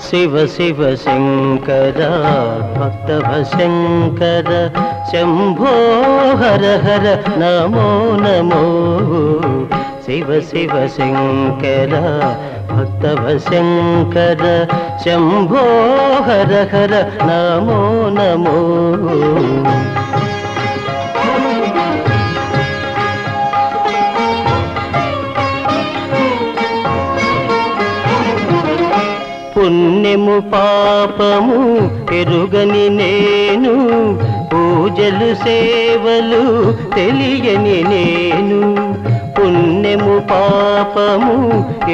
శివ శివ శంకర భక్తవ శంకర శంభో హర హర నమో నమో శివ శివ శంకర భక్తవ శంకర శంభో హర హర నమో నమో పుణ్యము పాపము ఎరుగని నేను పూజలు సేవలు తెలియని నేను పుణ్యము పాపము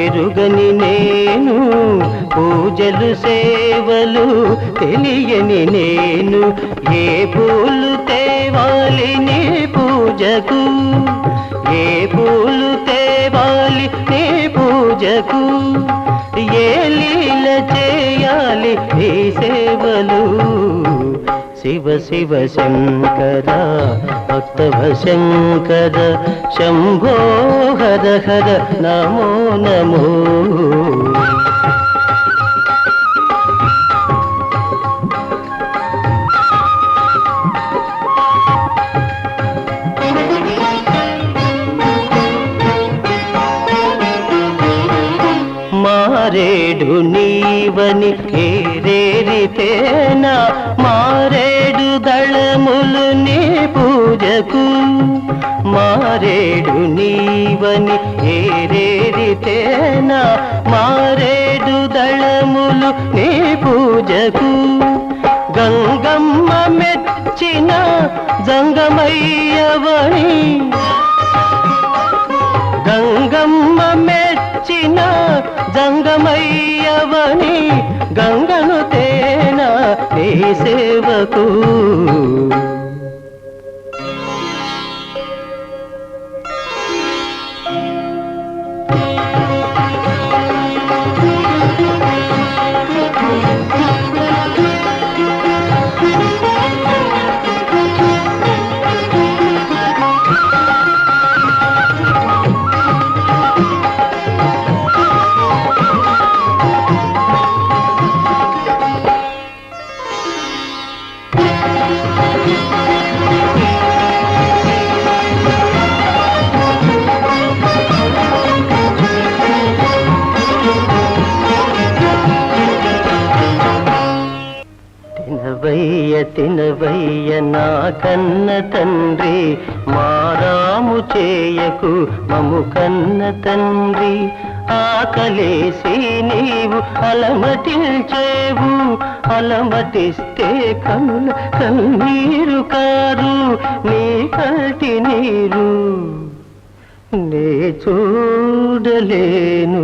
ఎరుగని నేను పూజలు సేవలు తెలియని నేను ఏ పూలు తేవాలి నీ పూజకు ఏ పూలు తేవాలి నీ పూజకు ఏ లీల చేయాలి ఈ సేవలు శివ శివ శంకర భక్తవ శంకర శంభో హర హర నమో నమో మారేడు నీవని ఏరేరితేనా మారేడు దళములు నీ పూజకు మారేడు నీవని ఏరేరితేనా మారేడు దళములు నీ పూజకు గంగమ్మ మెచ్చిన జంగమయ్యవని గంగమ్మ మెచ్చిన జంగమయ్యవని గంగను తేనా నీ సేవకు తినవయ్య నా కన్న తండ్రి మారాము చేయకు మము కన్న తండ్రి ఆకలేసి నీవు అలమటించేవు అలమటిస్తే కనుల కన్నీరు కారు నీ కంటి నీరు నే చూడలేను.